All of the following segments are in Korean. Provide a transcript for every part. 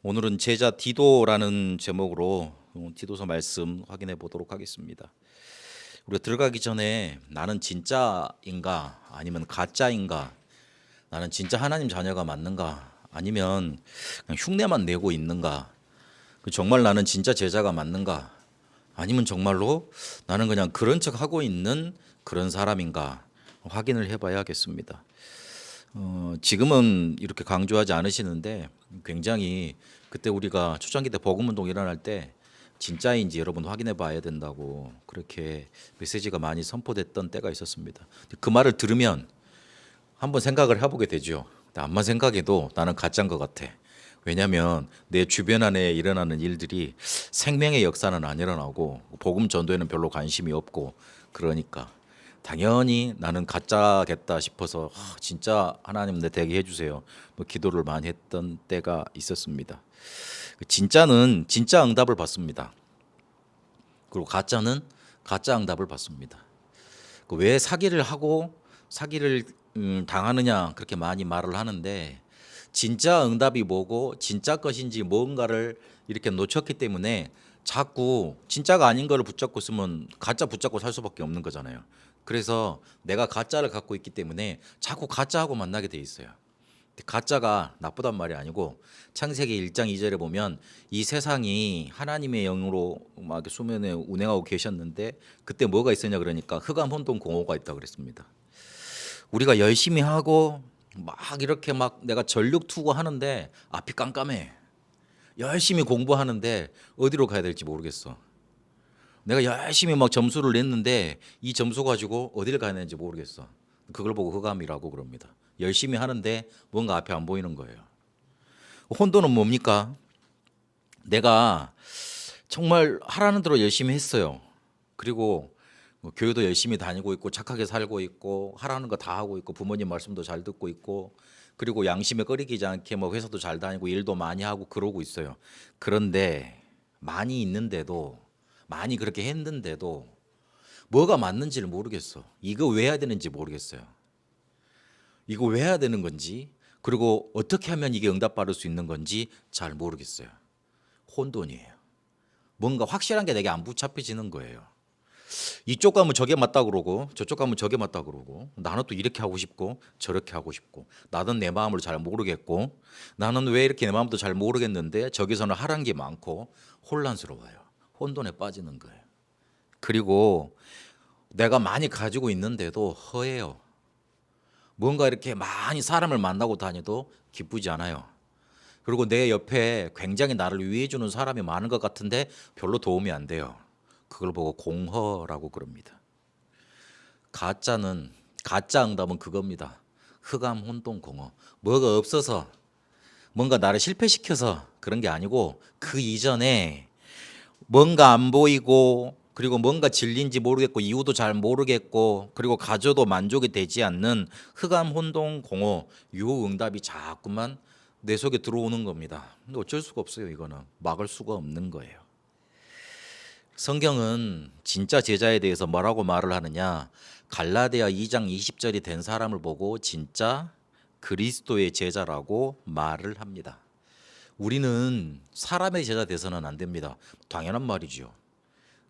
오늘은 제자 디도라는 제목으로 디도서 말씀 확인해 보도록 하겠습니다. 우리가 들어가기 전에 나는 진짜인가 아니면 가짜인가, 나는 진짜 하나님 자녀가 맞는가 아니면 그냥 흉내만 내고 있는가, 정말 나는 진짜 제자가 맞는가 아니면 정말로 나는 그냥 그런 척 하고 있는 그런 사람인가 확인을 해봐야겠습니다. 지금은 이렇게 강조하지 않으시는데 굉장히 그때 우리가 초창기 때 복음운동 일어날 때 진짜인지 여러분 확인해 봐야 된다고 그렇게 메시지가 많이 선포됐던 때가 있었습니다. 그 말을 들으면 한번 생각을 해보게 되죠. 근데 암만 생각해도 나는 가짜인 것 같아. 왜냐하면 내 주변 안에 일어나는 일들이 생명의 역사는 안 일어나고 복음 전도에는 별로 관심이 없고, 그러니까 당연히 나는 가짜겠다 싶어서 진짜 하나님 내 되게 해주세요 기도를 많이 했던 때가 있었습니다. 진짜는 진짜 응답을 받습니다. 그리고 가짜는 가짜 응답을 받습니다. 왜 사기를 하고 사기를 당하느냐 그렇게 많이 말을 하는데, 진짜 응답이 뭐고 진짜 것인지 뭔가를 이렇게 놓쳤기 때문에 자꾸 진짜가 아닌 거를 붙잡고 있으면 가짜 붙잡고 살 수밖에 없는 거잖아요. 그래서 내가 가짜를 갖고 있기 때문에 자꾸 가짜하고 만나게 돼 있어요. 가짜가 나쁘단 말이 아니고, 창세기 1장 2절에 보면 이 세상이 하나님의 영으로 막 수면에 운행하고 계셨는데 그때 뭐가 있었냐 그러니까 흑암 혼돈 공허가 있다 그랬습니다. 우리가 열심히 하고 막 이렇게 막 내가 전력 투구하는데 앞이 깜깜해. 열심히 공부하는데 어디로 가야 될지 모르겠어. 내가 열심히 막 점수를 냈는데 이 점수 가지고 어디를 가야 되는지 모르겠어. 그걸 보고 흑암이라고 그럽니다. 열심히 하는데 뭔가 앞에 안 보이는 거예요. 혼돈은 뭡니까? 내가 정말 하라는 대로 열심히 했어요. 그리고 교회도 열심히 다니고 있고 착하게 살고 있고 하라는 거 다 하고 있고 부모님 말씀도 잘 듣고 있고, 그리고 양심에 꺼리기지 않게 뭐 회사도 잘 다니고 일도 많이 하고 그러고 있어요. 그런데 많이 있는데도, 많이 그렇게 했는데도 뭐가 맞는지를 모르겠어. 이거 왜 해야 되는지 모르겠어요. 이거 왜 해야 되는 건지, 그리고 어떻게 하면 이게 응답받을 수 있는 건지 잘 모르겠어요. 혼돈이에요. 뭔가 확실한 게 내게 안 붙잡혀지는 거예요. 이쪽 가면 저게 맞다 그러고 저쪽 가면 저게 맞다 그러고, 나는 또 이렇게 하고 싶고 저렇게 하고 싶고, 나는 내 마음을 잘 모르겠고, 나는 왜 이렇게 내 마음도 잘 모르겠는데 저기서는 하란 게 많고, 혼란스러워요. 혼돈에 빠지는 거예요. 그리고 내가 많이 가지고 있는데도 허해요. 뭔가 이렇게 많이 사람을 만나고 다녀도 기쁘지 않아요. 그리고 내 옆에 굉장히 나를 위해 주는 사람이 많은 것 같은데 별로 도움이 안 돼요. 그걸 보고 공허라고 그럽니다. 가짜는, 가짜 응답은 그겁니다. 흑암 혼돈 공허. 뭐가 없어서, 뭔가 나를 실패시켜서 그런 게 아니고, 그 이전에 뭔가 안 보이고, 그리고 뭔가 진리인지 모르겠고 이유도 잘 모르겠고, 그리고 가져도 만족이 되지 않는 흑암 혼동 공허, 요 응답이 자꾸만 내 속에 들어오는 겁니다. 근데 어쩔 수가 없어요. 이거는 막을 수가 없는 거예요. 성경은 진짜 제자에 대해서 뭐라고 말을 하느냐, 갈라디아 2장 20절이 된 사람을 보고 진짜 그리스도의 제자라고 말을 합니다. 우리는 사람의 제자 돼서는 안 됩니다. 당연한 말이지요.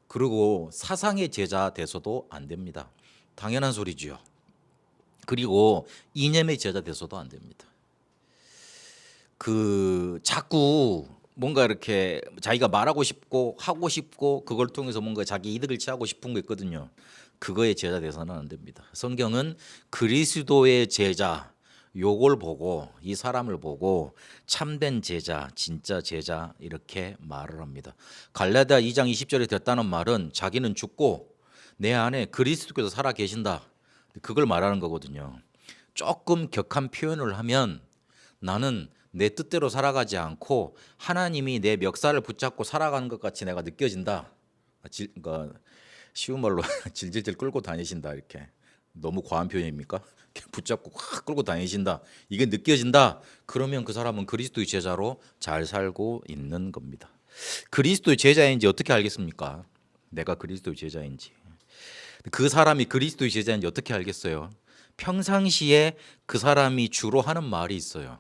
그리고 사상의 제자 돼서도 안 됩니다. 당연한 소리지요. 그리고 이념의 제자 돼서도 안 됩니다. 자꾸 뭔가 이렇게 자기가 말하고 싶고 하고 싶고 그걸 통해서 뭔가 자기 이득을 취하고 싶은 거 있거든요. 그거에 제자 돼서는 안 됩니다. 성경은 그리스도의 제자, 요걸 보고, 이 사람을 보고 참된 제자, 진짜 제자 이렇게 말을 합니다. 갈라디아 2장 20절에 됐다는 말은 자기는 죽고 내 안에 그리스도께서 살아 계신다, 그걸 말하는 거거든요. 조금 격한 표현을 하면 나는 내 뜻대로 살아가지 않고 하나님이 내 멱살을 붙잡고 살아가는 것 같이 내가 느껴진다. 그러니까 쉬운 말로 질질질 끌고 다니신다, 이렇게. 너무 과한 표현입니까? 붙잡고 확 끌고 다니신다, 이게 느껴진다. 그러면 그 사람은 그리스도의 제자로 잘 살고 있는 겁니다. 그리스도의 제자인지 어떻게 알겠습니까? 내가 그리스도의 제자인지. 그 사람이 그리스도의 제자인지 어떻게 알겠어요? 평상시에 그 사람이 주로 하는 말이 있어요.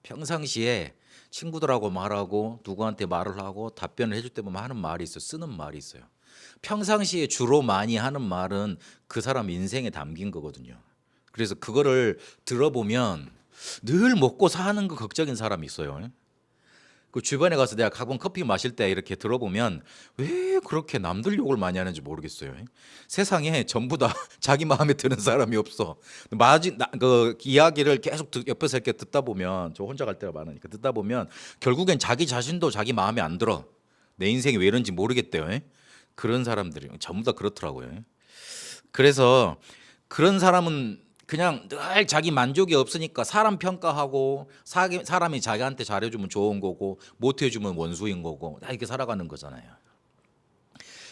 평상시에 친구들하고 말하고 누구한테 말을 하고 답변을 해줄 때 보면 하는 말이 있어요. 쓰는 말이 있어요. 평상시에 주로 많이 하는 말은 그 사람 인생에 담긴 거거든요. 그래서 그거를 들어보면 늘 먹고 사는 거 걱정인 사람이 있어요. 그 주변에 가서 내가 가끔 커피 마실 때 이렇게 들어보면 왜 그렇게 남들 욕을 많이 하는지 모르겠어요. 세상에 전부 다 자기 마음에 드는 사람이 없어. 그 이야기를 계속 옆에서 이렇게 듣다 보면 저 혼자 갈 때가 많으니까 듣다 보면 결국엔 자기 자신도 자기 마음에 안 들어. 내 인생이 왜 이런지 모르겠대요. 그런 사람들이 전부 다 그렇더라고요. 그래서 그런 사람은 그냥 늘 자기 만족이 없으니까 사람 평가하고 사람이 자기한테 잘해주면 좋은 거고 못해주면 원수인 거고 다 이렇게 살아가는 거잖아요.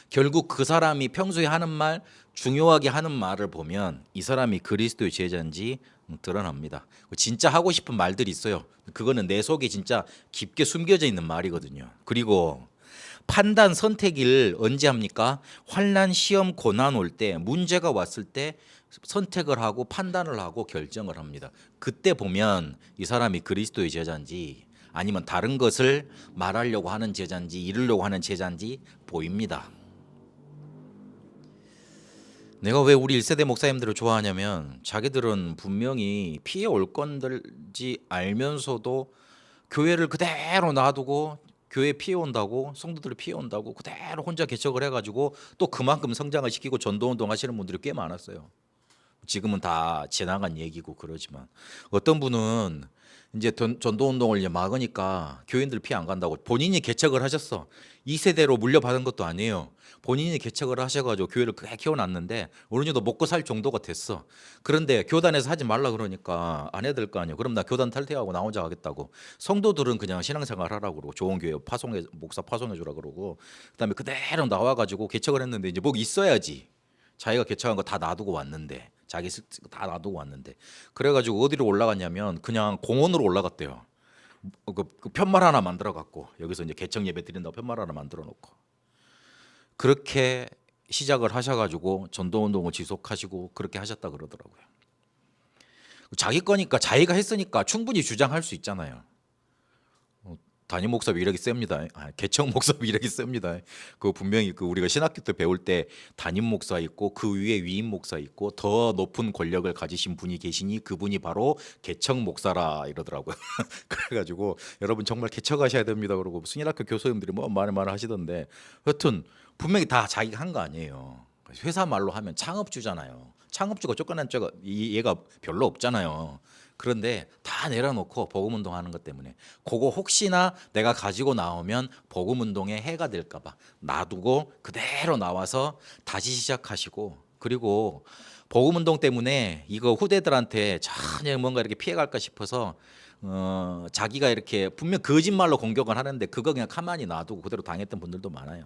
결국 그 사람이 평소에 하는 말, 중요하게 하는 말을 보면 이 사람이 그리스도의 제자인지 드러납니다. 진짜 하고 싶은 말들이 있어요. 그거는 내 속에 진짜 깊게 숨겨져 있는 말이거든요. 그리고 판단 선택을 언제 합니까? 환난, 시험, 고난 올 때, 문제가 왔을 때 선택을 하고 판단을 하고 결정을 합니다. 그때 보면 이 사람이 그리스도의 제자인지 아니면 다른 것을 말하려고 하는 제자인지 이루려고 하는 제자인지 보입니다. 내가 왜 우리 1세대 목사님들을 좋아하냐면 자기들은 분명히 피해 올 건들지 알면서도 교회를 그대로 놔두고 교회 피해 온다고 성도들을 피해 온다고 그대로 혼자 개척을 해가지고 또 그만큼 성장을 시키고 전도운동 하시는 분들이 꽤 많았어요. 지금은 다 지나간 얘기고 그러지만 어떤 분은 이제 전도운동을 이제 막으니까 교인들 피해 안 간다고 본인이 개척을 하셨어. 2세대로 물려받은 것도 아니에요. 본인이 개척을 하셔가지고 교회를 크게 키워놨는데 어느 정도 먹고 살 정도가 됐어. 그런데 교단에서 하지 말라 그러니까 안 해야 될 거 아니에요. 그럼 나 교단 탈퇴하고 나 혼자 하겠다고. 성도들은 그냥 신앙생활 하라고 그러고 좋은 교회 목사 파송해 주라 그러고 그다음에 그대로 나와가지고 개척을 했는데 이제 뭐 있어야지. 자기가 개척한 거 다 놔두고 왔는데 자기 다 놔두고 왔는데 그래가지고 어디로 올라갔냐면 그냥 공원으로 올라갔대요. 그 편말 하나 만들어 갖고 여기서 이제 개척 예배 드린다고 편말 하나 만들어 놓고 그렇게 시작을 하셔가지고 전도운동을 지속하시고 그렇게 하셨다 그러더라고요. 자기 거니까 자기가 했으니까 충분히 주장할 수 있잖아요. 담임 목사 위력이 셉니다. 개척 목사 위력이 셉니다. 그 분명히 그 우리가 신학교 때 배울 때 담임 목사 있고 그 위에 위임 목사 있고 더 높은 권력을 가지신 분이 계시니 그분이 바로 개척 목사라 이러더라고요. 그래가지고 여러분 정말 개척하셔야 됩니다. 그러고 신학교 교수님들이 뭐 말을 하시던데 여튼 분명히 다 자기가 한 거 아니에요. 회사 말로 하면 창업주잖아요. 창업주가 쫓겨난 자가 얘가 별로 없잖아요. 그런데 다 내려놓고 복음운동 하는 것 때문에 그거 혹시나 내가 가지고 나오면 복음운동에 해가 될까봐 놔두고 그대로 나와서 다시 시작하시고 그리고 복음운동 때문에 이거 후대들한테 전혀 뭔가 이렇게 피해갈까 싶어서 자기가 이렇게 분명 거짓말로 공격을 하는데 그거 그냥 가만히 놔두고 그대로 당했던 분들도 많아요.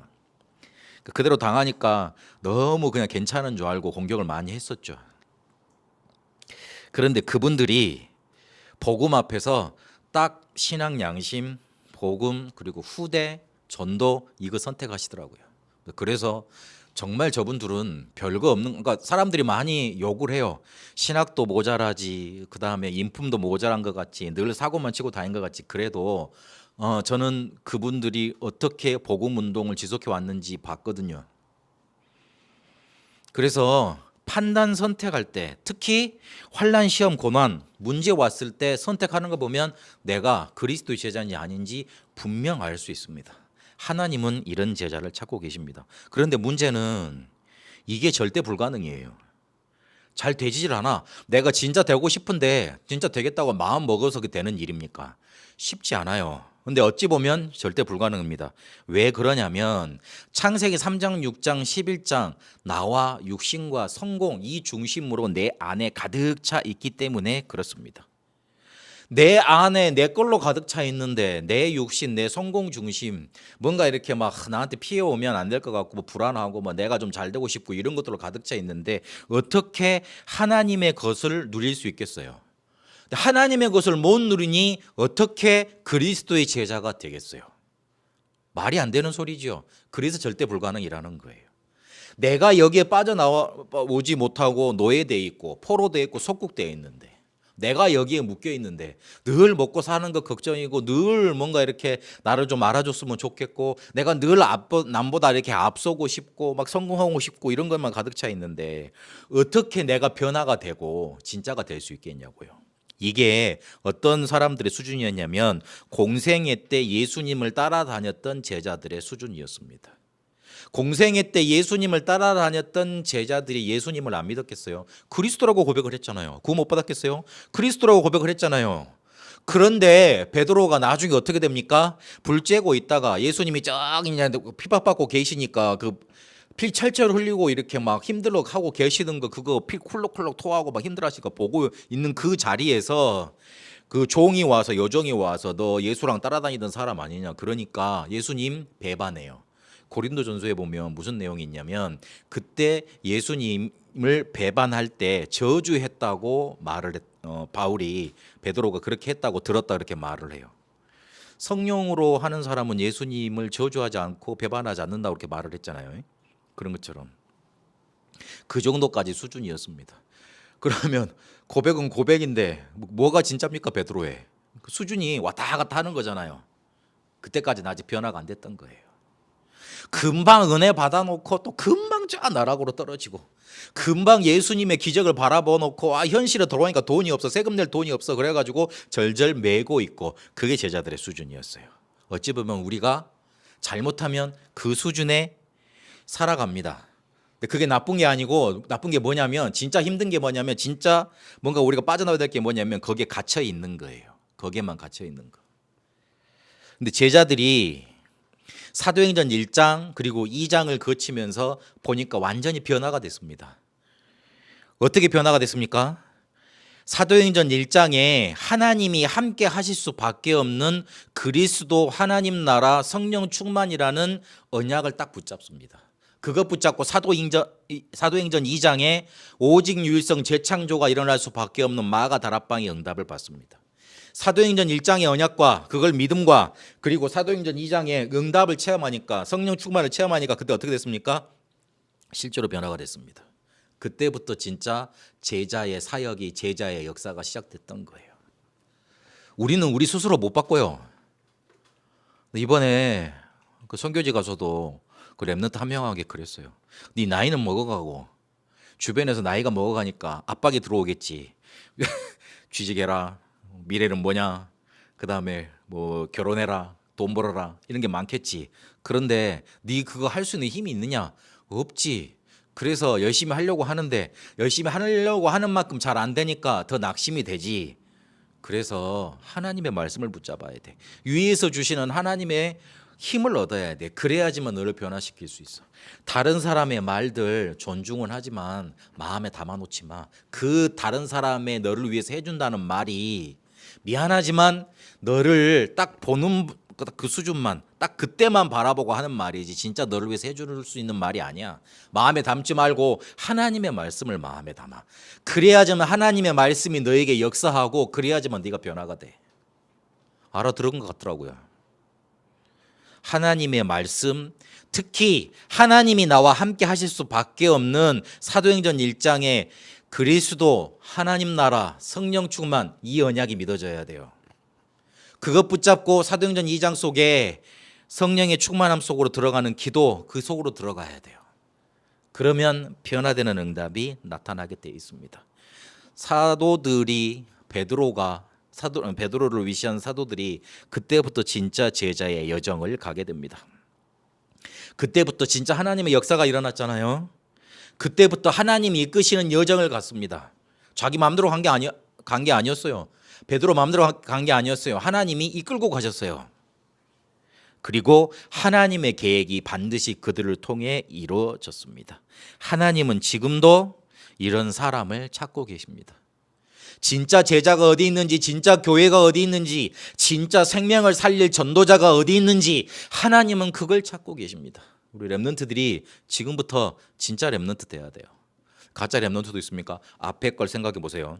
그대로 당하니까 너무 그냥 괜찮은 줄 알고 공격을 많이 했었죠. 그런데 그분들이 복음 앞에서 딱 신앙 양심, 복음 그리고 후대, 전도 이거 선택하시더라고요. 그래서 정말 저분들은 별거 없는 그러니까 사람들이 많이 욕을 해요. 신학도 모자라지 그다음에 인품도 모자란 것 같지 늘 사고만 치고 다닌 것 같지 그래도 저는 그분들이 어떻게 복음 운동을 지속해 왔는지 봤거든요. 그래서 판단 선택할 때 특히 환난 시험 고난 문제 왔을 때 선택하는 거 보면 내가 그리스도의 제자인지 아닌지 분명 알 수 있습니다. 하나님은 이런 제자를 찾고 계십니다. 그런데 문제는 이게 절대 불가능이에요. 잘 되지질 않아. 내가 진짜 되고 싶은데 진짜 되겠다고 마음 먹어서 되는 일입니까? 쉽지 않아요. 근데 어찌 보면 절대 불가능합니다. 왜 그러냐면 창세기 3장, 6장, 11장 나와 육신과 성공 이 중심으로 내 안에 가득 차 있기 때문에 그렇습니다. 내 안에 내 걸로 가득 차 있는데 내 육신, 내 성공 중심 뭔가 이렇게 막 나한테 피해 오면 안 될 것 같고 뭐 불안하고 뭐 내가 좀 잘 되고 싶고 이런 것들로 가득 차 있는데 어떻게 하나님의 것을 누릴 수 있겠어요? 하나님의 것을 못 누리니 어떻게 그리스도의 제자가 되겠어요? 말이 안 되는 소리죠. 그래서 절대 불가능이라는 거예요. 내가 여기에 빠져나오지 못하고 노예되어 있고 포로되어 있고 속국되어 있는데 내가 여기에 묶여 있는데 늘 먹고 사는 거 걱정이고 늘 뭔가 이렇게 나를 좀 알아줬으면 좋겠고 내가 늘 남보다 이렇게 앞서고 싶고 막 성공하고 싶고 이런 것만 가득 차 있는데 어떻게 내가 변화가 되고 진짜가 될 수 있겠냐고요. 이게 어떤 사람들의 수준이었냐면 공생애 때 예수님을 따라다녔던 제자들의 수준이었습니다. 공생애 때 예수님을 따라다녔던 제자들이 예수님을 안 믿었겠어요? 그리스도라고 고백을 했잖아요. 구원 못 받았겠어요? 그리스도라고 고백을 했잖아요. 그런데 베드로가 나중에 어떻게 됩니까? 불 쬐고 있다가 예수님이 쫙 그냥 피박받고 계시니까 그 피 철철 흘리고 이렇게 막 힘들어 하고 계시는 거 그거 피 쿨럭쿨럭 토하고 막 힘들어하시니까 보고 있는 그 자리에서 그 종이 와서 여종이 와서 너 예수랑 따라다니던 사람 아니냐 그러니까 예수님 배반해요. 고린도전서에 보면 무슨 내용이 있냐면 그때 예수님을 배반할 때 저주했다고 바울이 베드로가 그렇게 했다고 들었다 그렇게 말을 해요. 성령으로 하는 사람은 예수님을 저주하지 않고 배반하지 않는다고 그렇게 말을 했잖아요. 그런 것처럼 그 정도까지 수준이었습니다. 그러면 고백은 고백인데 뭐가 진짜입니까? 베드로의 그 수준이 왔다 갔다 하는 거잖아요. 그때까지는 아직 변화가 안 됐던 거예요. 금방 은혜 받아놓고 또 금방 쫙 나락으로 떨어지고 금방 예수님의 기적을 바라보놓고 현실에 들어오니까 돈이 없어 세금 낼 돈이 없어 그래가지고 절절 매고 있고 그게 제자들의 수준이었어요. 어찌 보면 우리가 잘못하면 그 수준에 살아갑니다. 근데 그게 나쁜 게 아니고 나쁜 게 뭐냐면 진짜 힘든 게 뭐냐면 진짜 뭔가 우리가 빠져나와야 될 게 뭐냐면 거기에 갇혀 있는 거예요. 거기에만 갇혀 있는 거. 근데 제자들이 사도행전 1장 그리고 2장을 거치면서 보니까 완전히 변화가 됐습니다. 어떻게 변화가 됐습니까? 사도행전 1장에 하나님이 함께 하실 수밖에 없는 그리스도 하나님 나라 성령 충만이라는 언약을 딱 붙잡습니다. 그것 붙잡고 사도행전 2장에 오직 유일성 재창조가 일어날 수밖에 없는 마가 다락방의 응답을 받습니다. 사도행전 1장의 언약과 그걸 믿음과 그리고 사도행전 2장의 응답을 체험하니까 성령 충만을 체험하니까 그때 어떻게 됐습니까? 실제로 변화가 됐습니다. 그때부터 진짜 제자의 사역이 제자의 역사가 시작됐던 거예요. 우리는 우리 스스로 못 바꿔요. 이번에 그 선교지 가서도 그 랩런트 한 명에게 그랬어요. 네 나이는 먹어가고 주변에서 나이가 먹어가니까 압박이 들어오겠지. 취직해라. 미래는 뭐냐? 그다음에 뭐 결혼해라. 돈 벌어라. 이런 게 많겠지. 그런데 네 그거 할 수 있는 힘이 있느냐? 없지. 그래서 열심히 하려고 하는데 열심히 하려고 하는 만큼 잘 안 되니까 더 낙심이 되지. 그래서 하나님의 말씀을 붙잡아야 돼. 위에서 주시는 하나님의 힘을 얻어야 돼. 그래야지만 너를 변화시킬 수 있어. 다른 사람의 말들 존중은 하지만 마음에 담아놓지 마. 그 다른 사람의 너를 위해서 해준다는 말이 미안하지만 너를 딱 보는 그 수준만 딱 그때만 바라보고 하는 말이지 진짜 너를 위해서 해줄 수 있는 말이 아니야. 마음에 담지 말고 하나님의 말씀을 마음에 담아. 그래야지만 하나님의 말씀이 너에게 역사하고 그래야지만 네가 변화가 돼. 알아들은 것 같더라고요. 하나님의 말씀, 특히 하나님이 나와 함께 하실 수밖에 없는 사도행전 1장의 그리스도 하나님 나라 성령 충만 이 언약이 믿어져야 돼요. 그것 붙잡고 사도행전 2장 속에 성령의 충만함 속으로 들어가는 기도 그 속으로 들어가야 돼요. 그러면 변화되는 응답이 나타나게 돼 있습니다. 사도들이 베드로를 위시한 사도들이 그때부터 진짜 제자의 여정을 가게 됩니다. 그때부터 진짜 하나님의 역사가 일어났잖아요. 그때부터 하나님이 이끄시는 여정을 갔습니다. 자기 마음대로 간 게 아니었어요. 베드로 마음대로 간 게 아니었어요. 하나님이 이끌고 가셨어요. 그리고 하나님의 계획이 반드시 그들을 통해 이루어졌습니다. 하나님은 지금도 이런 사람을 찾고 계십니다. 진짜 제자가 어디 있는지, 진짜 교회가 어디 있는지, 진짜 생명을 살릴 전도자가 어디 있는지 하나님은 그걸 찾고 계십니다. 우리 랩런트들이 지금부터 진짜 랩런트 돼야 돼요. 가짜 랩런트도 있습니까? 앞에 걸 생각해 보세요.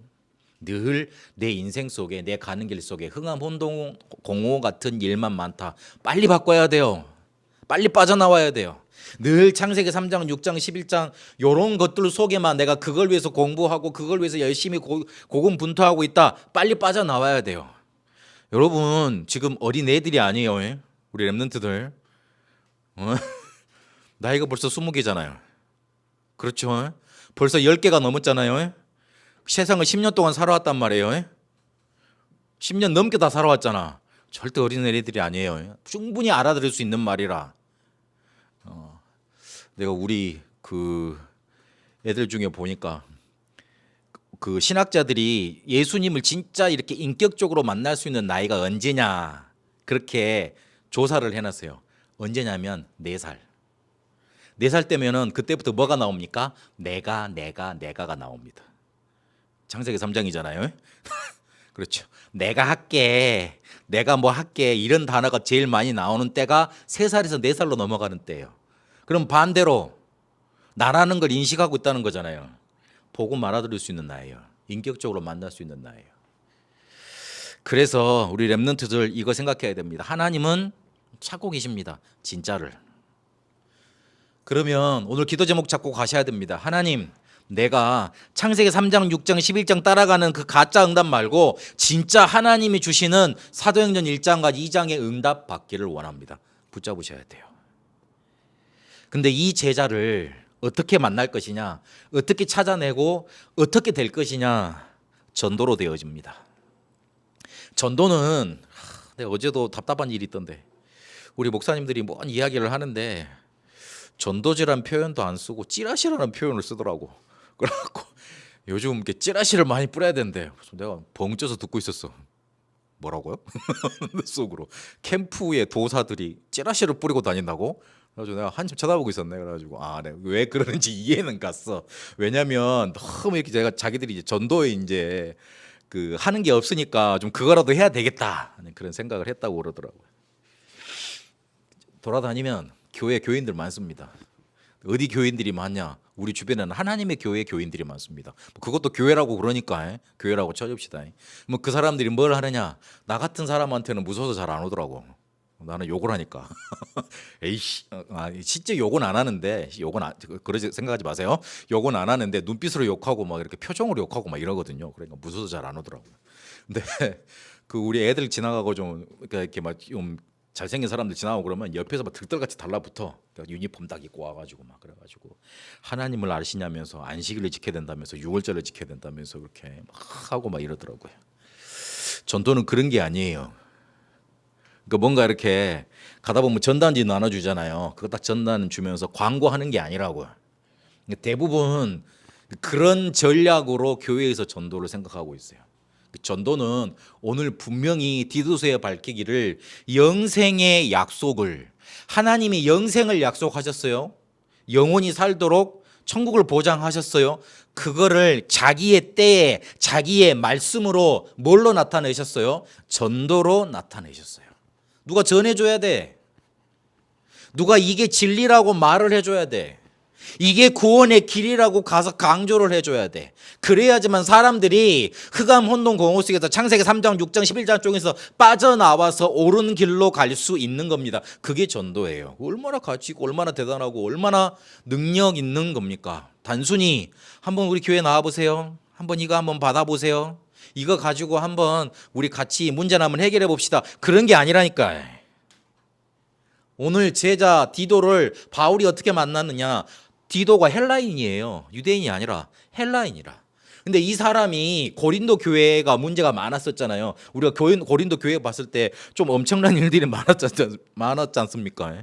늘 내 인생 속에 내 가는 길 속에 흥암 혼동 공허 같은 일만 많다. 빨리 바꿔야 돼요. 빨리 빠져나와야 돼요. 늘 창세기 3장, 6장, 11장 요런 것들 속에만 내가 그걸 위해서 공부하고 그걸 위해서 열심히 고군분투하고 있다. 빨리 빠져나와야 돼요. 여러분 지금 어린 애들이 아니에요. 우리 랩런트들 나이가 벌써 20개잖아요. 그렇죠? 벌써 10개가 넘었잖아요. 세상을 10년 동안 살아왔단 말이에요. 10년 넘게 다 살아왔잖아. 절대 어린 애들이 아니에요. 충분히 알아들을 수 있는 말이라. 내가 우리 그 애들 중에 보니까 그 신학자들이 예수님을 진짜 이렇게 인격적으로 만날 수 있는 나이가 언제냐 그렇게 조사를 해놨어요. 언제냐면 4살. 4살 때면은 그때부터 뭐가 나옵니까? 내가가 나옵니다. 창세기 3장이잖아요. 그렇죠. 내가 할게, 내가 뭐 할게 이런 단어가 제일 많이 나오는 때가 3살에서 4살로 넘어가는 때예요. 그럼 반대로 나라는 걸 인식하고 있다는 거잖아요. 복음 알아들을 수 있는 나이예요. 인격적으로 만날 수 있는 나이예요. 그래서 우리 랩런트들 이거 생각해야 됩니다. 하나님은 찾고 계십니다. 진짜를. 그러면 오늘 기도 제목 잡고 가셔야 됩니다. 하나님, 내가 창세기 3장, 6장, 11장 따라가는 그 가짜 응답 말고 진짜 하나님이 주시는 사도행전 1장과 2장의 응답 받기를 원합니다. 붙잡으셔야 돼요. 근데 이 제자를 어떻게 만날 것이냐, 어떻게 찾아내고 어떻게 될 것이냐, 전도로 되어집니다. 전도는 내가 어제도 답답한 일이 있던데 우리 목사님들이 뭔 이야기를 하는데 전도지라는 표현도 안 쓰고 찌라시라는 표현을 쓰더라고. 그래갖고 요즘 이렇게 찌라시를 많이 뿌려야 된대. 내가 벙쪄서 듣고 있었어. 뭐라고요? 속으로 캠프의 도사들이 찌라시를 뿌리고 다닌다고? 그래가지고 내가 한참 쳐다보고 있었네. 그래가지고 내가 왜 그러는지 이해는 갔어. 왜냐면 너무 이렇게 제가 자기들이 이제 전도에 이제 그 하는 게 없으니까 좀 그거라도 해야 되겠다 하는 그런 생각을 했다고 그러더라고요. 돌아다니면 교회 교인들 많습니다. 어디 교인들이 많냐? 우리 주변에는 하나님의 교회 교인들이 많습니다. 그것도 교회라고 그러니까 교회라고 쳐줍시다. 뭐 그 사람들이 뭘 하느냐? 나 같은 사람한테는 무서워서 잘 안 오더라고. 나는 욕을 하니까. 에이씨, 실제 욕은 안 하는데 그러지 생각하지 마세요. 욕은 안 하는데 눈빛으로 욕하고 막 이렇게 표정으로 욕하고 막 이러거든요. 그러니까 무서워서 잘 안 오더라고요. 근데 그 우리 애들 지나가고 좀 이렇게 막 좀 잘생긴 사람들 지나고 그러면 옆에서 막 들떨같이 달라붙어. 유니폼 딱 입고 와가지고 막 그래가지고 하나님을 아시냐면서 안식일을 지켜야 된다면서 6월절을 지켜야 된다면서 그렇게 막 하고 막 이러더라고요. 전도는 그런 게 아니에요. 그러니까 뭔가 이렇게 가다 보면 전단지 나눠주잖아요. 그거 딱 전단 주면서 광고하는 게 아니라고요. 대부분 그런 전략으로 교회에서 전도를 생각하고 있어요. 전도는 오늘 분명히 디도서에 밝히기를 영생의 약속을 하나님이 영생을 약속하셨어요. 영원히 살도록 천국을 보장하셨어요. 그거를 자기의 때에 자기의 말씀으로 뭘로 나타내셨어요? 전도로 나타내셨어요. 누가 전해줘야 돼. 누가 이게 진리라고 말을 해줘야 돼. 이게 구원의 길이라고 가서 강조를 해줘야 돼. 그래야지만 사람들이 흑암 혼돈 공허 속에서 창세기 3장 6장 11장 쪽에서 빠져나와서 옳은 길로 갈 수 있는 겁니다. 그게 전도예요. 얼마나 가치 있고 얼마나 대단하고 얼마나 능력 있는 겁니까? 단순히 한번 우리 교회 나와보세요. 한번 이거 한번 받아보세요. 이거 가지고 한번 우리 같이 문제나 한번 해결해 봅시다. 그런 게 아니라니까. 오늘 제자 디도를 바울이 어떻게 만났느냐? 디도가 헬라인이에요. 유대인이 아니라 헬라인이라. 근데 이 사람이 고린도 교회가 문제가 많았었잖아요. 우리가 고린도 교회 봤을 때 좀 엄청난 일들이 많았지 않습니까?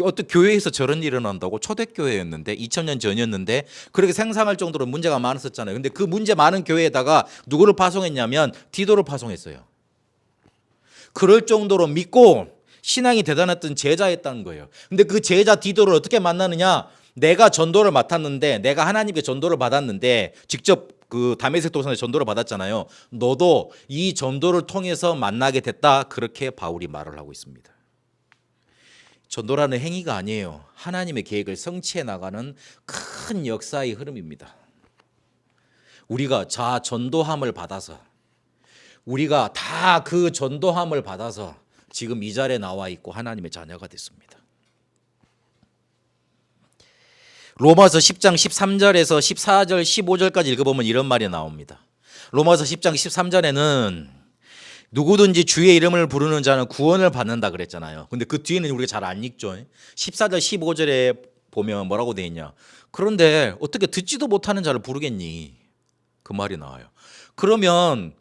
어떤 교회에서 저런 일이 일어난다고? 초대교회였는데 2000년 전이었는데 그렇게 생각할 정도로 문제가 많았었잖아요. 근데 그 문제 많은 교회에다가 누구를 파송했냐면 디도를 파송했어요. 그럴 정도로 믿고 신앙이 대단했던 제자였다는 거예요. 근데 그 제자 디도를 어떻게 만나느냐? 내가 전도를 맡았는데, 내가 하나님께 전도를 받았는데, 직접 그 다메섹 도상에 전도를 받았잖아요. 너도 이 전도를 통해서 만나게 됐다. 그렇게 바울이 말을 하고 있습니다. 전도라는 행위가 아니에요. 하나님의 계획을 성취해 나가는 큰 역사의 흐름입니다. 우리가 전도함을 받아서, 우리가 다 그 전도함을 받아서 지금 이 자리에 나와 있고 하나님의 자녀가 됐습니다. 로마서 10장 13절에서 14절 15절까지 읽어보면 이런 말이 나옵니다. 로마서 10장 13절에는 누구든지 주의 이름을 부르는 자는 구원을 받는다 그랬잖아요. 근데 그 뒤에는 우리가 잘 안 읽죠. 14절 15절에 보면 뭐라고 돼 있냐. 그런데 어떻게 듣지도 못하는 자를 부르겠니? 그 말이 나와요. 그러면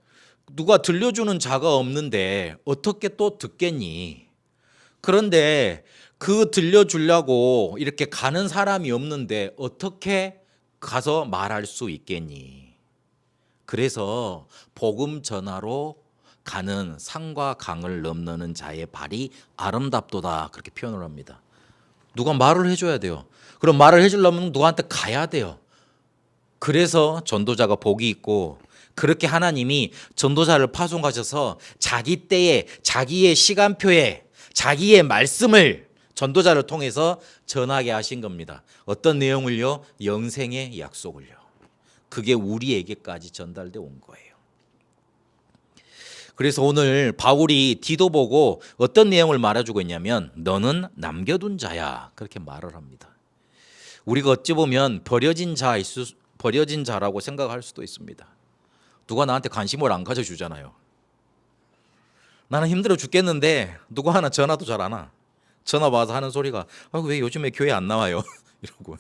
누가 들려주는 자가 없는데 어떻게 또 듣겠니? 그런데 그 들려주려고 이렇게 가는 사람이 없는데 어떻게 가서 말할 수 있겠니? 그래서 복음 전하러 가는 산과 강을 넘는 자의 발이 아름답도다 그렇게 표현을 합니다. 누가 말을 해줘야 돼요. 그럼 말을 해주려면 누구한테 가야 돼요. 그래서 전도자가 복이 있고 그렇게 하나님이 전도자를 파송하셔서 자기 때에 자기의 시간표에 자기의 말씀을 전도자를 통해서 전하게 하신 겁니다. 어떤 내용을요? 영생의 약속을요. 그게 우리에게까지 전달돼 온 거예요. 그래서 오늘 바울이 디도 보고 어떤 내용을 말해주고 있냐면 너는 남겨둔 자야 그렇게 말을 합니다. 우리가 어찌 보면 버려진 자라고 생각할 수도 있습니다. 누가 나한테 관심을 안 가져주잖아요. 나는 힘들어 죽겠는데 누구 하나 전화도 잘 안 와. 전화 와서 하는 소리가 왜 요즘에 교회 안 나와요? 이러고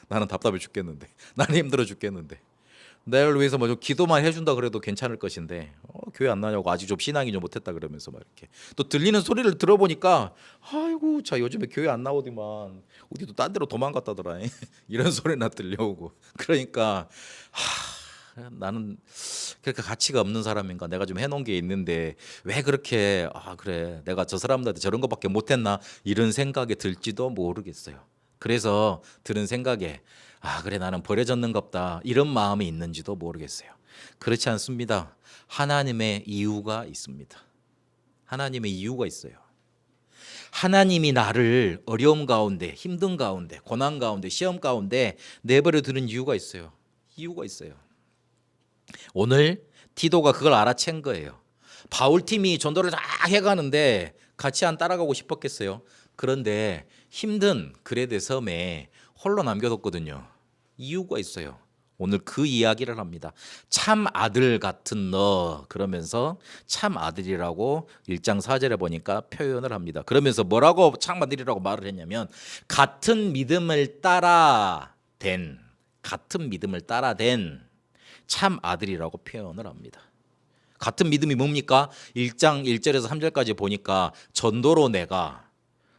나는 답답해 죽겠는데 나는 힘들어 죽겠는데 나를 위해서 뭐 좀 기도만 해준다 그래도 괜찮을 것인데 교회 안 나냐고 아직 좀 신앙이 좀 못했다 그러면서 막 이렇게 또 들리는 소리를 들어보니까 아이고 자 요즘에 교회 안 나오더만 어디도 딴 데로 도망갔다더라 이런 소리나 들려오고 그러니까 나는 그렇게 가치가 없는 사람인가 내가 좀 해놓은 게 있는데 왜 그렇게 그래 내가 저 사람들한테 저런 것밖에 못했나 이런 생각이 들지도 모르겠어요. 그래서 들은 생각에 그래 나는 버려졌는갑다 이런 마음이 있는지도 모르겠어요. 그렇지 않습니다. 하나님의 이유가 있습니다. 하나님의 이유가 있어요. 하나님이 나를 어려움 가운데 힘든 가운데 고난 가운데 시험 가운데 내버려 두는 이유가 있어요. 이유가 있어요. 오늘 디도가 그걸 알아챈 거예요. 바울팀이 전도를 다 해가는데 같이 안 따라가고 싶었겠어요. 그런데 힘든 그레데 섬에 홀로 남겨뒀거든요. 이유가 있어요. 오늘 그 이야기를 합니다. 참 아들 같은 너 그러면서 참 아들이라고 1장 4절에 보니까 표현을 합니다. 그러면서 뭐라고 참 아들이라고 말을 했냐면 같은 믿음을 따라 된 참 아들이라고 표현을 합니다. 같은 믿음이 뭡니까? 1장 1절에서 3절까지 보니까 전도로 내가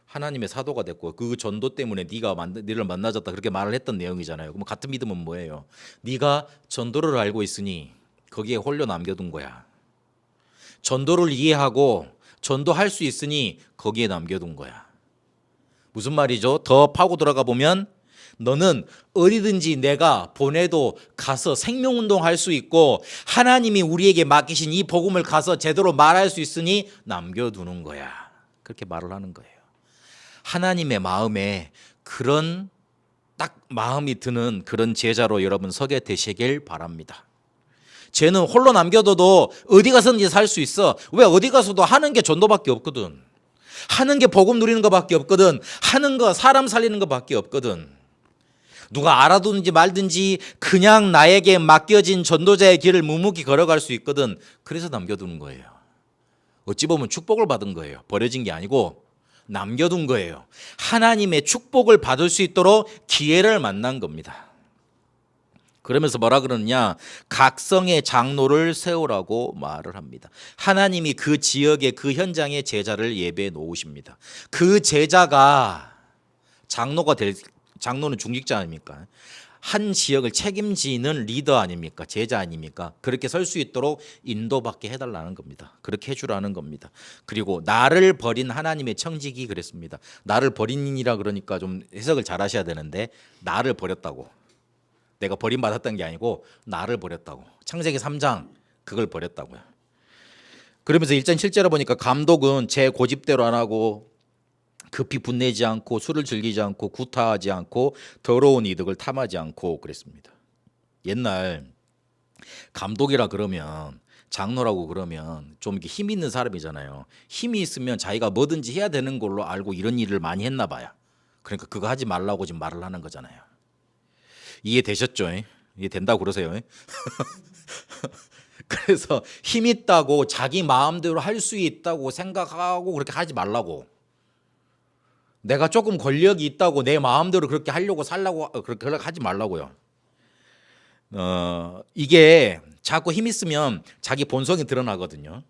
하나님의 사도가 됐고 그 전도 때문에 너를 만나졌다 그렇게 말을 했던 내용이잖아요. 그럼 같은 믿음은 뭐예요? 네가 전도를 알고 있으니 거기에 홀려 남겨둔 거야. 전도를 이해하고 전도할 수 있으니 거기에 남겨둔 거야. 무슨 말이죠? 더 파고 들어가 보면 너는 어디든지 내가 보내도 가서 생명운동 할 수 있고 하나님이 우리에게 맡기신 이 복음을 가서 제대로 말할 수 있으니 남겨두는 거야. 그렇게 말을 하는 거예요. 하나님의 마음에 그런 딱 마음이 드는 그런 제자로 여러분 서게 되시길 바랍니다. 쟤는 홀로 남겨둬도 어디 가서든지 살 수 있어. 왜 어디 가서도 하는 게 전도밖에 없거든. 하는 게 복음 누리는 것밖에 없거든. 하는 거 사람 살리는 것밖에 없거든. 누가 알아두는지 말든지 그냥 나에게 맡겨진 전도자의 길을 묵묵히 걸어갈 수 있거든. 그래서 남겨두는 거예요. 어찌 보면 축복을 받은 거예요. 버려진 게 아니고 남겨둔 거예요. 하나님의 축복을 받을 수 있도록 기회를 만난 겁니다. 그러면서 뭐라 그러느냐? 각성의 장로를 세우라고 말을 합니다. 하나님이 그 지역의 그 현장의 제자를 예배해 놓으십니다. 그 제자가 장로는 중직자 아닙니까? 한 지역을 책임지는 리더 아닙니까? 제자 아닙니까? 그렇게 설 수 있도록 인도받게 해달라는 겁니다. 그렇게 해주라는 겁니다. 그리고 나를 버린 하나님의 청직이 그랬습니다. 나를 버린이라 그러니까 좀 해석을 잘 하셔야 되는데 나를 버렸다고. 내가 버림받았던 게 아니고 나를 버렸다고. 창세기 3장 그걸 버렸다고요. 그러면서 1장 7절에 보니까 감독은 제 고집대로 안 하고 급히 분내지 않고 술을 즐기지 않고 구타하지 않고 더러운 이득을 탐하지 않고 그랬습니다. 옛날 감독이라 그러면 장로라고 그러면 좀 이렇게 힘 있는 사람이잖아요. 힘이 있으면 자기가 뭐든지 해야 되는 걸로 알고 이런 일을 많이 했나 봐요. 그러니까 그거 하지 말라고 지금 말을 하는 거잖아요. 이해되셨죠? 이해된다고 그러세요. 그래서 힘 있다고 자기 마음대로 할 수 있다고 생각하고 그렇게 하지 말라고. 내가 조금 권력이 있다고 내 마음대로 그렇게 하려고 살라고 그렇게 하지 말라고요. 이게 자꾸 힘 있으면 자기 본성이 드러나거든요.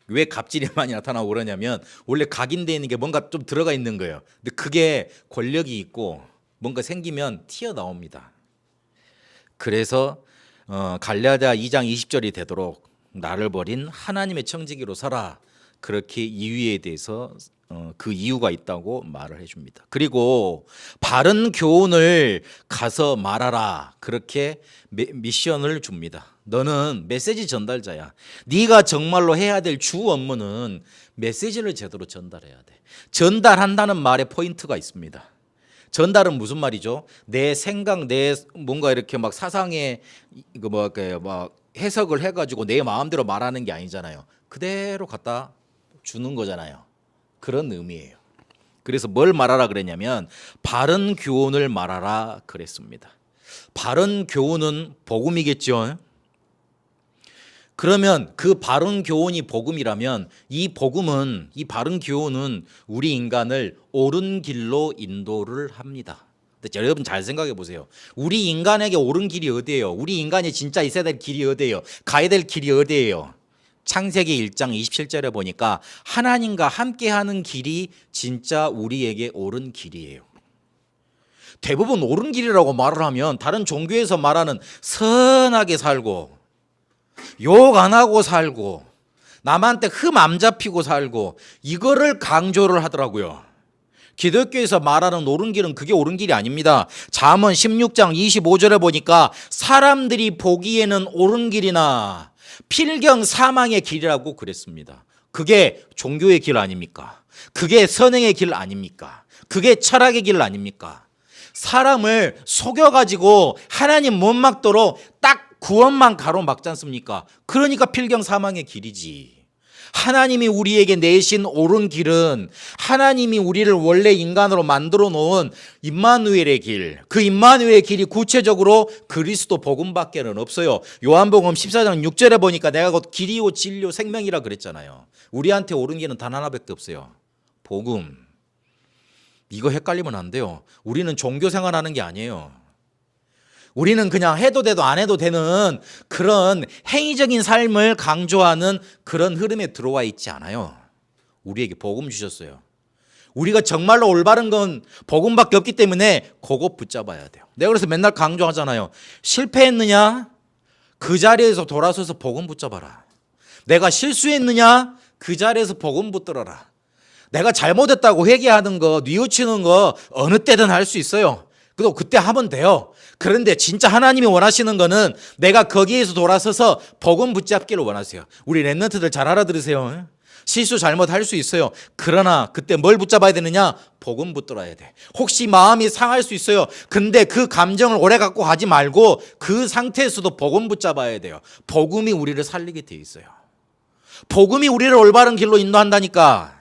왜 갑질이 많이 나타나고 그러냐면 원래 각인되어 있는 게 뭔가 좀 들어가 있는 거예요. 근데 그게 권력이 있고 뭔가 생기면 튀어나옵니다. 그래서 갈라디아 2장 20절이 되도록 나를 버린 하나님의 청지기로 살아. 그렇게 이유에 대해서 그 이유가 있다고 말을 해줍니다. 그리고 바른 교훈을 가서 말하라. 그렇게 미션을 줍니다. 너는 메시지 전달자야. 네가 정말로 해야 될 주 업무는 메시지를 제대로 전달해야 돼. 전달한다는 말에 포인트가 있습니다. 전달은 무슨 말이죠? 내 생각, 내 뭔가 이렇게 막 사상에 이거 막 해석을 해가지고 내 마음대로 말하는 게 아니잖아요. 그대로 갖다 주는 거잖아요. 그런 의미예요. 그래서 뭘 말하라 그랬냐면 바른 교훈을 말하라 그랬습니다. 바른 교훈은 복음이겠죠. 그러면 그 바른 교훈이 복음이라면 이 복음은, 이 바른 교훈은 우리 인간을 옳은 길로 인도를 합니다. 근데 여러분 잘 생각해 보세요. 우리 인간에게 옳은 길이 어디예요? 우리 인간이 진짜 있어야 될 길이 어디예요? 가야 될 길이 어디예요? 창세기 1장 27절에 보니까 하나님과 함께하는 길이 진짜 우리에게 옳은 길이에요. 대부분 옳은 길이라고 말을 하면 다른 종교에서 말하는 선하게 살고 욕 안 하고 살고 남한테 흠 안 잡히고 살고 이거를 강조를 하더라고요. 기독교에서 말하는 옳은 길은 그게 옳은 길이 아닙니다. 잠언 16장 25절에 보니까 사람들이 보기에는 옳은 길이나 필경 사망의 길이라고 그랬습니다. 그게 종교의 길 아닙니까? 그게 선행의 길 아닙니까? 그게 철학의 길 아닙니까? 사람을 속여가지고 하나님 못 막도록 딱 구원만 가로막지 않습니까? 그러니까 필경 사망의 길이지. 하나님이 우리에게 내신 옳은 길은 하나님이 우리를 원래 인간으로 만들어 놓은 임마누엘의 길, 그 임마누엘의 길이 구체적으로 그리스도 복음밖에는 없어요. 요한복음 14장 6절에 보니까 내가 곧 길이요 진리요 생명이라 그랬잖아요. 우리한테 옳은 길은 단 하나밖에 없어요. 복음. 이거 헷갈리면 안 돼요. 우리는 종교 생활하는 게 아니에요. 우리는 그냥 해도 돼도 안 해도 되는 그런 행위적인 삶을 강조하는 그런 흐름에 들어와 있지 않아요. 우리에게 복음 주셨어요. 우리가 정말로 올바른 건 복음밖에 없기 때문에 그거 붙잡아야 돼요. 내가 그래서 맨날 강조하잖아요. 실패했느냐? 그 자리에서 돌아서서 복음 붙잡아라. 내가 실수했느냐? 그 자리에서 복음 붙들어라. 내가 잘못했다고 회개하는 거, 뉘우치는 거 어느 때든 할 수 있어요. 그리고 그때 하면 돼요. 그런데 진짜 하나님이 원하시는 거는 내가 거기에서 돌아서서 복음 붙잡기를 원하세요. 우리 랩런트들 잘 알아들으세요. 실수 잘못할 수 있어요. 그러나 그때 뭘 붙잡아야 되느냐? 복음 붙들어야 돼. 혹시 마음이 상할 수 있어요. 근데 그 감정을 오래 갖고 가지 말고 그 상태에서도 복음 붙잡아야 돼요. 복음이 우리를 살리게 돼 있어요. 복음이 우리를 올바른 길로 인도한다니까.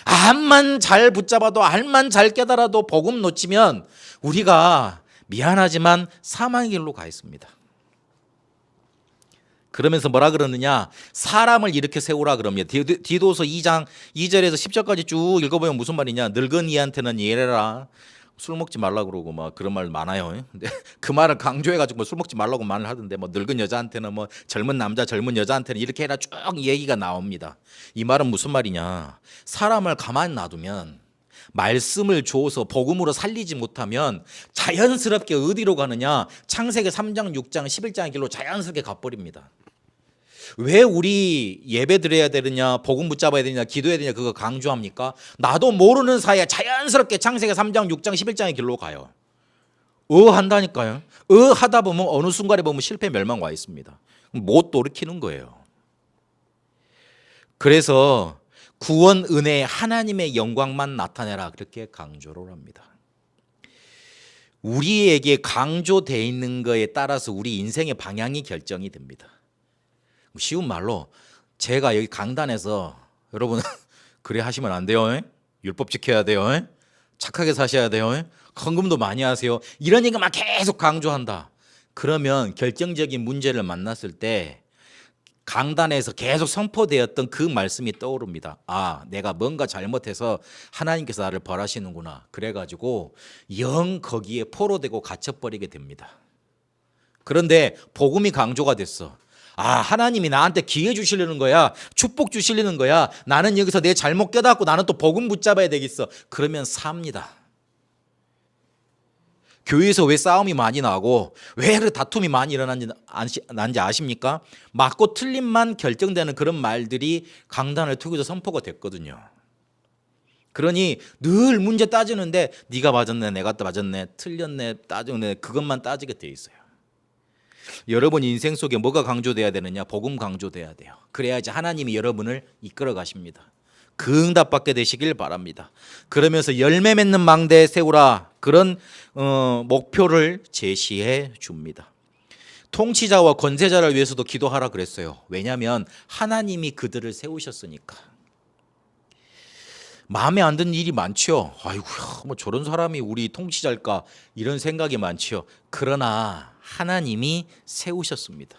암만 잘 붙잡아도 알만 잘 깨달아도 복음 놓치면 우리가 미안하지만 사망의 길로 가 있습니다. 그러면서 뭐라 그러느냐? 사람을 이렇게 세우라 그럽니다. 디도서 2장 2절에서 10절까지 쭉 읽어보면 무슨 말이냐? 늙은이한테는 예래라. 술 먹지 말라 그러고 막 그런 말 많아요. 근데 그 말을 강조해가지고 뭐 술 먹지 말라고 말을 하던데 뭐 늙은 여자한테는 뭐 젊은 남자 젊은 여자한테는 이렇게 해라 쭉 얘기가 나옵니다. 이 말은 무슨 말이냐? 사람을 가만히 놔두면 말씀을 줘서 복음으로 살리지 못하면 자연스럽게 어디로 가느냐? 창세기 3장 6장 11장의 길로 자연스럽게 가버립니다. 왜 우리 예배 드려야 되느냐, 복음 붙잡아야 되느냐, 기도해야 되느냐 그거 강조합니까? 나도 모르는 사이에 자연스럽게 창세기 3장 6장 11장의 길로 가요. 한다니까요. 하다 보면 어느 순간에 보면 실패 멸망 와 있습니다. 못 돌이키는 거예요. 그래서 구원 은혜의 하나님의 영광만 나타내라 그렇게 강조를 합니다. 우리에게 강조되어 있는 거에 따라서 우리 인생의 방향이 결정이 됩니다. 쉬운 말로 제가 여기 강단에서 여러분 그래 하시면 안 돼요. 율법 지켜야 돼요. 착하게 사셔야 돼요. 헌금도 많이 하세요. 이런 얘기만 계속 강조한다. 그러면 결정적인 문제를 만났을 때 강단에서 계속 선포되었던 그 말씀이 떠오릅니다. 아, 내가 뭔가 잘못해서 하나님께서 나를 벌하시는구나. 그래가지고 영 거기에 포로되고 갇혀버리게 됩니다. 그런데 복음이 강조가 됐어. 아, 하나님이 나한테 기회 주시려는 거야. 축복 주시려는 거야. 나는 여기서 내 잘못 깨닫고 나는 또 복음 붙잡아야 되겠어. 그러면 삽니다. 교회에서 왜 싸움이 많이 나고 왜 다툼이 많이 일어나는지 아십니까? 맞고 틀림만 결정되는 그런 말들이 강단을 통해서 선포가 됐거든요. 그러니 늘 문제 따지는데 네가 맞았네, 내가 맞았네, 틀렸네, 따졌네, 그것만 따지게 돼 있어요. 여러분 인생 속에 뭐가 강조돼야 되느냐? 복음 강조돼야 돼요. 그래야지 하나님이 여러분을 이끌어 가십니다. 그 응답받게 되시길 바랍니다. 그러면서 열매 맺는 망대에 세우라, 그런 목표를 제시해 줍니다. 통치자와 권세자를 위해서도 기도하라 그랬어요. 왜냐하면 하나님이 그들을 세우셨으니까. 마음에 안 드는 일이 많죠. 아이고야, 뭐 저런 사람이 우리 통치자일까, 이런 생각이 많죠. 그러나 하나님이 세우셨습니다.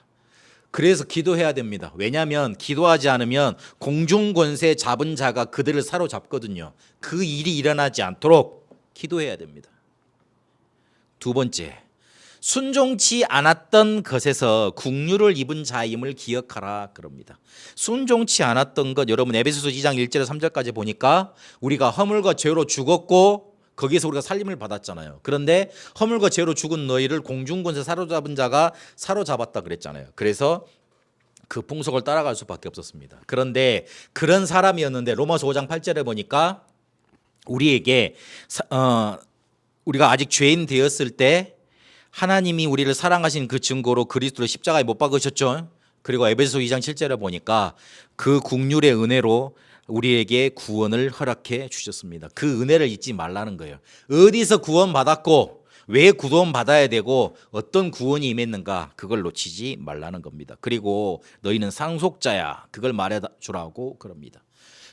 그래서 기도해야 됩니다. 왜냐하면 기도하지 않으면 공중권세 잡은 자가 그들을 사로잡거든요. 그 일이 일어나지 않도록 기도해야 됩니다. 두 번째, 순종치 않았던 것에서 국류를 입은 자임을 기억하라 그럽니다. 순종치 않았던 것, 여러분 에베소서 2장 1절에서 3절까지 보니까 우리가 허물과 죄로 죽었고 거기서 우리가 살림을 받았잖아요. 그런데 허물과 죄로 죽은 너희를 공중권세 사로잡은 자가 사로잡았다 그랬잖아요. 그래서 그 풍속을 따라갈 수밖에 없었습니다. 그런데 그런 사람이었는데 로마서 5장 8절에 보니까 우리에게 우리가 아직 죄인 되었을 때 하나님이 우리를 사랑하신 그 증거로 그리스도를 십자가에 못 박으셨죠. 그리고 에베소서 2장 7절에 보니까 그 국률의 은혜로 우리에게 구원을 허락해 주셨습니다. 그 은혜를 잊지 말라는 거예요. 어디서 구원받았고 왜 구원받아야 되고 어떤 구원이 임했는가, 그걸 놓치지 말라는 겁니다. 그리고 너희는 상속자야, 그걸 말해주라고 그럽니다.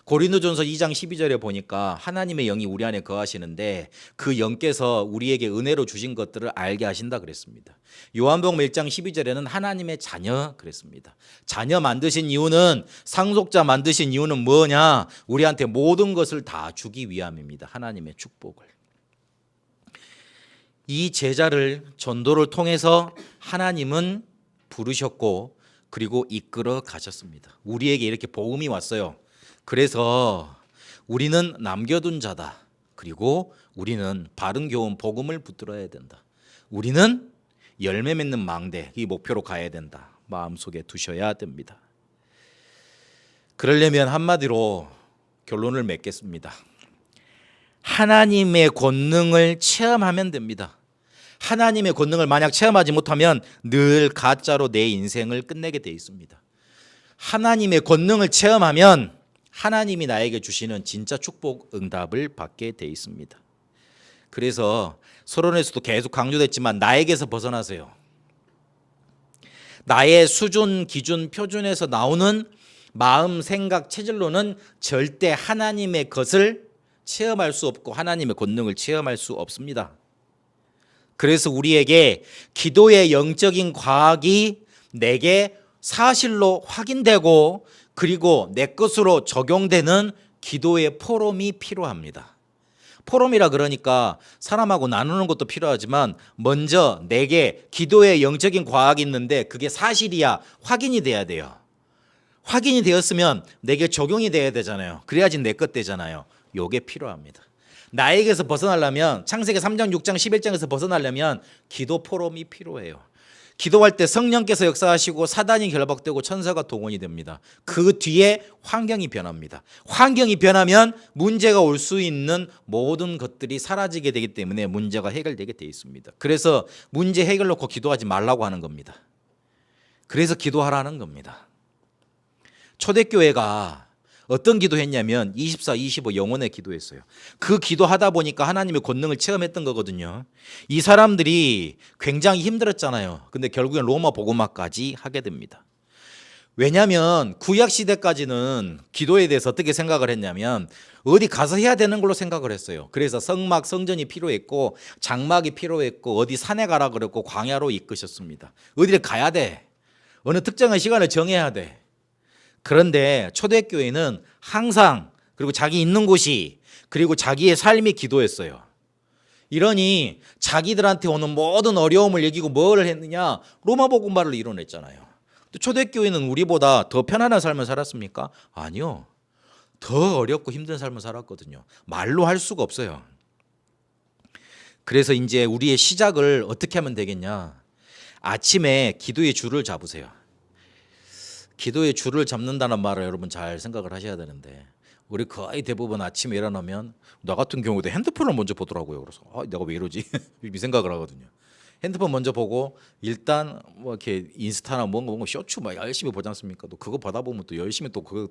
고린도전서 2장 12절에 보니까 하나님의 영이 우리 안에 거하시는데 그 영께서 우리에게 은혜로 주신 것들을 알게 하신다 그랬습니다. 요한복음 1장 12절에는 하나님의 자녀 그랬습니다. 자녀 만드신 이유는, 상속자 만드신 이유는 뭐냐? 우리한테 모든 것을 다 주기 위함입니다. 하나님의 축복을. 이 제자를 전도를 통해서 하나님은 부르셨고 그리고 이끌어 가셨습니다. 우리에게 이렇게 복음이 왔어요. 그래서 우리는 남겨둔 자다. 그리고 우리는 바른 교훈 복음을 붙들어야 된다. 우리는 열매 맺는 망대, 이 목표로 가야 된다. 마음속에 두셔야 됩니다. 그러려면 한마디로 결론을 맺겠습니다. 하나님의 권능을 체험하면 됩니다. 하나님의 권능을 만약 체험하지 못하면 늘 가짜로 내 인생을 끝내게 돼 있습니다. 하나님의 권능을 체험하면 하나님이 나에게 주시는 진짜 축복 응답을 받게 돼 있습니다. 그래서 서론에서도 계속 강조됐지만 나에게서 벗어나세요. 나의 수준, 기준, 표준에서 나오는 마음, 생각, 체질로는 절대 하나님의 것을 체험할 수 없고 하나님의 권능을 체험할 수 없습니다. 그래서 우리에게 기도의 영적인 과학이 내게 사실로 확인되고 그리고 내 것으로 적용되는 기도의 포럼이 필요합니다. 포럼이라 그러니까 사람하고 나누는 것도 필요하지만 먼저 내게 기도의 영적인 과학이 있는데 그게 사실이야 확인이 돼야 돼요. 확인이 되었으면 내게 적용이 돼야 되잖아요. 그래야지 내 것 되잖아요. 요게 필요합니다. 나에게서 벗어나려면, 창세기 3장 6장 11장에서 벗어나려면 기도 포럼이 필요해요. 기도할 때 성령께서 역사하시고 사단이 결박되고 천사가 동원이 됩니다. 그 뒤에 환경이 변합니다. 환경이 변하면 문제가 올 수 있는 모든 것들이 사라지게 되기 때문에 문제가 해결되게 되어 있습니다. 그래서 문제 해결 놓고 기도하지 말라고 하는 겁니다. 그래서 기도하라는 겁니다. 초대교회가 어떤 기도했냐면 24, 25 영혼의 기도했어요. 그 기도하다 보니까 하나님의 권능을 체험했던 거거든요. 이 사람들이 굉장히 힘들었잖아요. 근데 결국엔 로마 복음화까지 하게 됩니다. 왜냐하면 구약 시대까지는 기도에 대해서 어떻게 생각을 했냐면 어디 가서 해야 되는 걸로 생각을 했어요. 그래서 성막, 성전이 필요했고 장막이 필요했고 어디 산에 가라 그랬고 광야로 이끄셨습니다. 어디를 가야 돼. 어느 특정한 시간을 정해야 돼. 그런데 초대교회는 항상 그리고 자기 있는 곳이 그리고 자기의 삶이 기도였어요. 이러니 자기들한테 오는 모든 어려움을 이기고 뭘 했느냐? 로마 복음화를 이뤄냈잖아요. 초대교회는 우리보다 더 편안한 삶을 살았습니까? 아니요. 더 어렵고 힘든 삶을 살았거든요. 말로 할 수가 없어요. 그래서 이제 우리의 시작을 어떻게 하면 되겠냐? 아침에 기도의 줄을 잡으세요. 기도의 줄을 잡는다는 말을 여러분 잘 생각을 하셔야 되는데 우리 거의 대부분 아침에 일어나면 나 같은 경우도 핸드폰을 먼저 보더라고요. 그래서 내가 왜 이러지? 이 생각을 하거든요. 핸드폰 먼저 보고 일단 뭐 이렇게 인스타나 뭔가 쇼츠 막 열심히 보지 않습니까? 또 그거 보다 보면 또 열심히 또 그거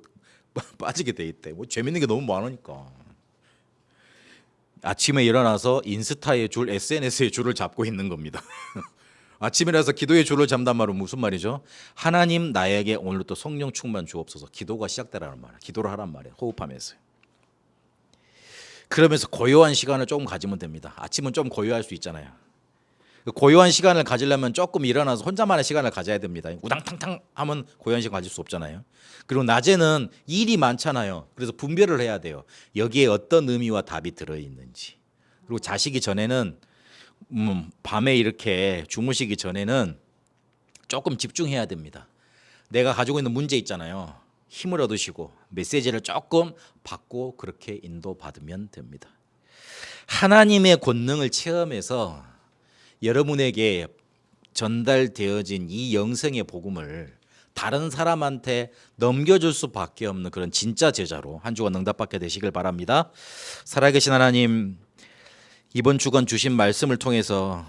빠지게 돼 있대. 뭐 재밌는 게 너무 많으니까. 아침에 일어나서 인스타의 줄, SNS의 줄을 잡고 있는 겁니다. 아침에 일어나서 기도의 줄을 잡단 말은 무슨 말이죠? 하나님 나에게 오늘도 성령 충만 주옵소서. 기도가 시작되라는 말이에요. 기도를 하란 말이에요. 호흡하면서요. 그러면서 고요한 시간을 조금 가지면 됩니다. 아침은 좀 고요할 수 있잖아요. 고요한 시간을 가지려면 조금 일어나서 혼자만의 시간을 가져야 됩니다. 우당탕탕 하면 고요한 시간 가질 수 없잖아요. 그리고 낮에는 일이 많잖아요. 그래서 분별을 해야 돼요. 여기에 어떤 의미와 답이 들어있는지. 그리고 자시기 전에는 밤에 이렇게 주무시기 전에는 조금 집중해야 됩니다. 내가 가지고 있는 문제 있잖아요. 힘을 얻으시고 메시지를 조금 받고 그렇게 인도받으면 됩니다. 하나님의 권능을 체험해서 여러분에게 전달되어진 이 영생의 복음을 다른 사람한테 넘겨줄 수밖에 없는 그런 진짜 제자로 한 주간 응답받게 되시길 바랍니다. 살아계신 하나님, 이번 주간 주신 말씀을 통해서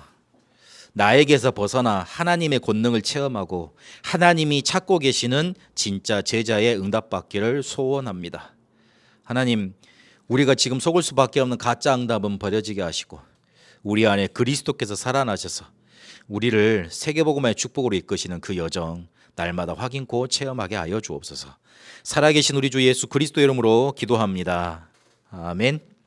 나에게서 벗어나 하나님의 권능을 체험하고 하나님이 찾고 계시는 진짜 제자의 응답받기를 소원합니다. 하나님, 우리가 지금 속을 수밖에 없는 가짜 응답은 버려지게 하시고 우리 안에 그리스도께서 살아나셔서 우리를 세계복음의 축복으로 이끄시는 그 여정 날마다 확인코 체험하게 하여 주옵소서. 살아계신 우리 주 예수 그리스도 이름으로 기도합니다. 아멘.